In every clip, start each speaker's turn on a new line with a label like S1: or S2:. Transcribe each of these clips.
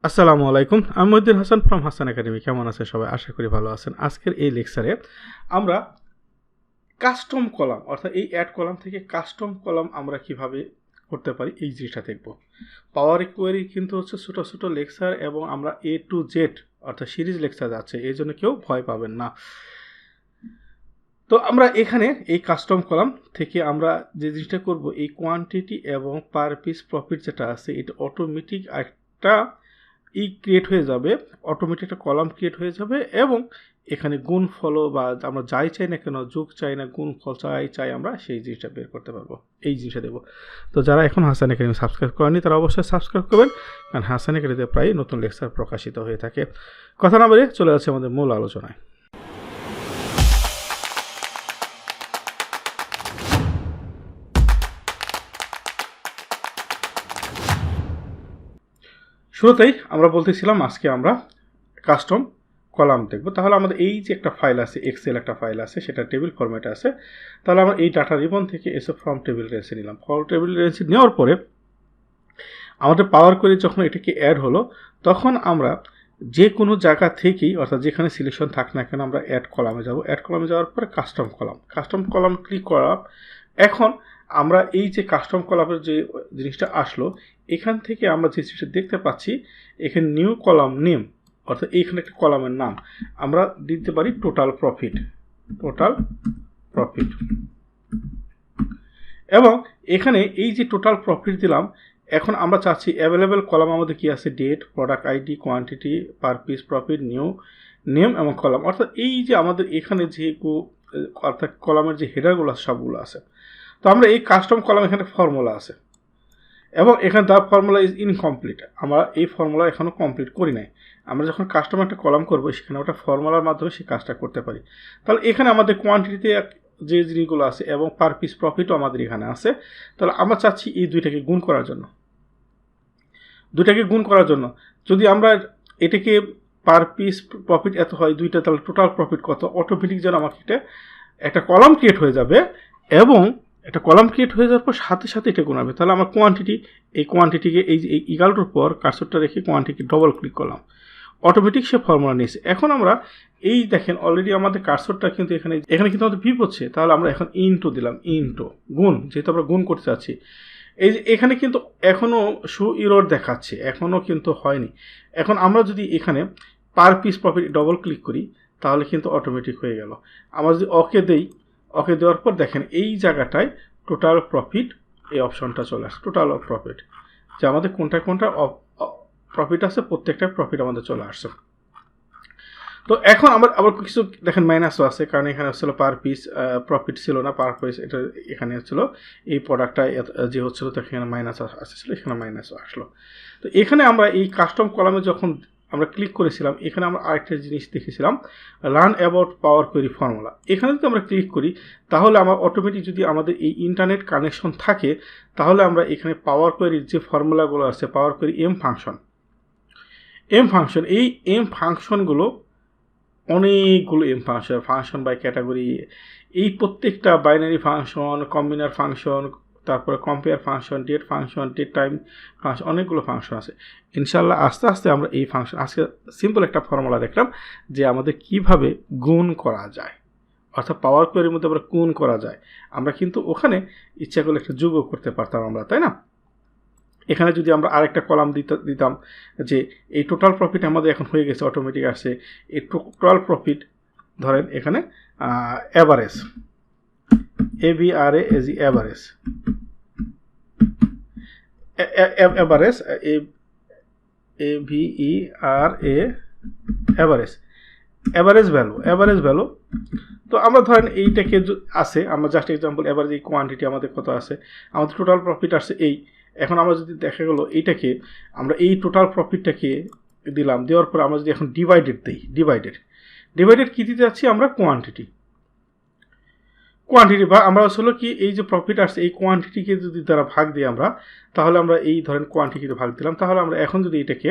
S1: আসসালামু আলাইকুম, আমি হাসান ফ্রম হাসান একাডেমি। কেমন আছে সবাই? আশা করি ভালো আছেন। আজকের এই লেকচারে আমরা কাস্টম কলাম অর্থাৎ এই অ্যাড কলাম থেকে কাস্টম কলাম আমরা কিভাবে করতে পারি এই জিনিসটা দেখব। পাওয়ার কোয়েরি কিন্তু হচ্ছে ছোটো ছোটো লেকচার এবং আমরা A to Z অর্থাৎ সিরিজ লেকচার যাচ্ছে, এই জন্য কেউ ভয় পাবেন না। তো আমরা এখানে এই কাস্টম কলাম থেকে আমরা যে জিনিসটা করব, এই কোয়ান্টিটি এবং পার পিস প্রফিট যেটা আছে এটা অটোমেটিক একটা ক্রিয়েট হয়ে যাবে, অটোমেটিক একটা কলাম ক্রিয়েট হয়ে যাবে এবং এখানে গুণ ফল বা আমরা যাই চাই না কেন, যোগ চাই না গুণ ফল চাই আমরা সেই জিনিসটা বের করতে পারবো, এই জিনিসটা দেবো। তো যারা এখন হাসান একাডেমি সাবস্ক্রাইব করেনি তারা অবশ্যই সাবস্ক্রাইব করবেন, কারণ হাসান একাডেমিতে প্রায় নতুন লেকচার প্রকাশিত হয়ে থাকে। কথা না বলে চলে যাচ্ছে আমাদের মূল আলোচনায়। শুরুতেই আমরা বলতেছিলাম আজকে আমরা কাস্টম কলাম দেখব। তাহলে আমাদের এই যে একটা ফাইল আছে, এক্সেল একটা ফাইল আছে, সেটা টেবিল ফরম্যাটে আছে। তাহলে আমরা এই ডাটা রিবন থেকে এসে ফর্ম টেবিল রেঞ্জে নিলাম। ফর্ম টেবিল রেঞ্জে নেওয়ার পরে আমাদের পাওয়ার করে যখন এটাকে অ্যাড হলো, তখন আমরা যে কোনো জায়গা থেকেই অর্থাৎ যেখানে সিলেকশন থাক না কেন আমরা অ্যাড কলামে যাব। অ্যাড কলামে যাওয়ার পরে কাস্টম কলাম ক্লিক করা। এখন আমরা এই যে কাস্টম কলামের যে জিনিসটা আসলো, এখান থেকে আমরা যে জিনিসটা দেখতে পাচ্ছি, এখানে নিউ কলাম নেম অর্থাৎ এইখানে একটা কলামের নাম আমরা দিতে পারি টোটাল প্রফিট এবং এখানে এই যে টোটাল প্রফিট দিলাম, এখন আমরা চাচ্ছি অ্যাভেলেবেল কলাম আমাদের কি আছে, date, product ID, quantity, per piece profit, new name এবং কলাম। অর্থাৎ এই যে আমাদের এখানে যে অর্থাৎ কলামের যে হেডারগুলো আছে সবগুলো আছে। তো আমরা এই কাস্টম কলাম এখানে ফর্মুলা আছে এবং এখানে দ্য ফর্মুলা ইজ ইনকমপ্লিট, আমরা এই ফর্মুলা এখনও কমপ্লিট করি নাই। আমরা যখন কাস্টম একটা কলাম করবো সেখানে ওটা ফর্মুলার মাধ্যমে সেই কাজটা করতে পারি। তাহলে এখানে আমাদের কোয়ান্টিটিতে যে জিনিসগুলো আছে এবং পার পিস প্রফিটও আমাদের এখানে আছে। তাহলে আমরা চাচ্ছি এই দুইটাকে গুণ করার জন্য যদি আমরা এটাকে পার পিস প্রফিট এত হয় দুইটা, তাহলে টোটাল প্রফিট কত, অটোমেটিক যেন আমাকে একটা কলাম ক্রিয়েট হয়ে যাবে এবং একটা কলাম ক্রিয়েট হয়ে যাওয়ার পর সাথে সাথে এটা গুণাবে। তাহলে আমার কোয়ান্টিটিকে এই ইকালটার পর কার্সরটা রেখে কোয়ান্টিটি ডবল ক্লিক করলাম, অটোমেটিক সে ফর্মুলা নিয়েছে। এখন আমরা এই দেখেন অলরেডি আমাদের কার্সরটা কিন্তু এখানে কিন্তু আমাদের ভিপ হচ্ছে। তাহলে আমরা এখন ইনটু দিলাম, ইনটু গুণ, যেহেতু আমরা গুণ করতে চাচ্ছি। এই যে এখানে কিন্তু এখনও শো ইরর দেখাচ্ছে, এখনও কিন্তু হয়নি। এখন আমরা যদি এখানে পার পিস প্রফিট ডবল ক্লিক করি তাহলে কিন্তু অটোমেটিক হয়ে গেল। আমরা যদি ওকে দেওয়ার পর দেখেন এই জায়গাটায় টোটাল প্রফিট এই অপশনটা চলে আসে, টোটাল অফ প্রফিট, যে আমাদের কোনটা প্রফিট আছে প্রত্যেকটা প্রফিট আমাদের চলে আসছে। তো এখন আবার কিছু দেখেন মাইনাসও আছে, কারণ এখানে হচ্ছিল পার পিস প্রফিট ছিল না, পার পিস এটা এখানে হচ্ছিল এই প্রোডাক্টটা যে হচ্ছিল তো এখানে মাইনাস আসছিল, এখানে মাইনাসও আসলো। তো এখানে আমরা এই কাস্টম কলামে যখন আমরা ক্লিক করেছিলাম, এখানে আমরা আরেকটা জিনিস দেখেছিলাম, learn about power query formula. এখানে যদি আমরা ক্লিক করি তাহলে আমার অটোমেটিক যদি আমাদের এই ইন্টারনেট কানেকশন থাকে তাহলে আমরা এখানে পাওয়ার কোয়েরির যে ফর্মুলাগুলো আছে, পাওয়ার কোয়েরি এম ফাংশন, এই এম ফাংশনগুলো অনেকগুলো এম ফাংশন বাই ক্যাটাগরি, এই প্রত্যেকটা বাইনারি ফাংশন, কম্বিনার ফাংশন, তারপরে compare function, date time function, অনেকগুলো ফাংশন আছে। ইনশাল্লাহ আস্তে আস্তে আমরা এই ফাংশন, আজকে সিম্পল একটা ফর্মুলা দেখলাম যে আমাদের কিভাবে গুণ করা যায়, অর্থাৎ পাওয়ার কোয়েরির মধ্যে আমরা গুণ করা যায়। আমরা কিন্তু ওখানে ইচ্ছা করলে একটা যোগও করতে পারতাম আমরা, তাই না? এখানে যদি আমরা আরেকটা কলাম দিতাম যে এই টোটাল প্রফিট আমাদের এখন হয়ে গেছে, অটোমেটিক আসে এই টোটাল প্রফিট, ধরেন এখানে average, AVRAZ average, average value. তো আমরা ধরেন এইটাকে আছে, আমরা জাস্ট এক্সাম্পল অ্যাভারেজ এই কোয়ান্টিটি আমাদের কত আছে, আমাদের টোটাল প্রফিট আসছে এই। এখন আমরা যদি দেখা গেলো এইটাকে আমরা এই টোটাল প্রফিটটাকে দিলাম, দেওয়ার পর আমরা যদি এখন ডিভাইডেড কী দিতে যাচ্ছি আমরা, কোয়ান্টিটি বা আমরা আসলে কি এই যে প্রফিট আসছে এই কোয়ান্টিটিকে যদি দ্বারা ভাগ দিই আমরা, তাহলে আমরা এই ধরেন কোয়ান্টিটিতে ভাগ দিলাম। তাহলে আমরা এখন যদি এটাকে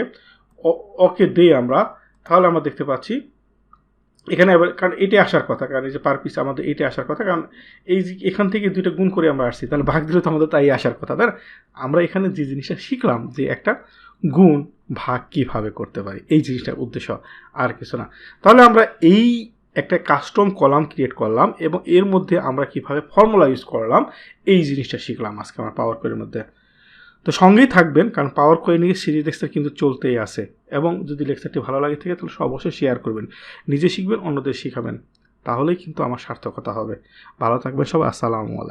S1: ওকে দিই আমরা, তাহলে আমরা দেখতে পাচ্ছি এখানে এবার, কারণ এটাই আসার কথা, কারণ এই যে পার পিস আমাদের এইটাই আসার কথা, কারণ এই যে এখান থেকে দুইটা গুণ করে আমরা আসছি, তাহলে ভাগ দিলে তো আমাদের তাই আসার কথা, তাই না? আমরা এখানে যে জিনিসটা শিখলাম যে একটা গুণ ভাগ কীভাবে করতে পারি, এই জিনিসটার উদ্দেশ্য, আর কিছু না। তাহলে আমরা এই একটা কাস্টম কলাম ক্রিয়েট করলাম এবং এর মধ্যে আমরা কিভাবে ফর্মুলা ইউজ করলাম এই জিনিসটা শিখলাম আজকে আমার পাওয়ার কোয়ের মধ্যে। তো সঙ্গেই থাকবেন, কারণ পাওয়ার কোয়ে নিয়ে সিরিজ লেকচার কিন্তু চলতেই আছে। এবং যদি লেকচারটি ভালো লাগে থাকে তাহলে অবশ্যই শেয়ার করবেন, নিজে শিখবেন, অন্যদের শিখাবেন, তাহলেই কিন্তু আমার সার্থকতা হবে। ভালো থাকবেন সবাই, আসসালামু আলাইকুম।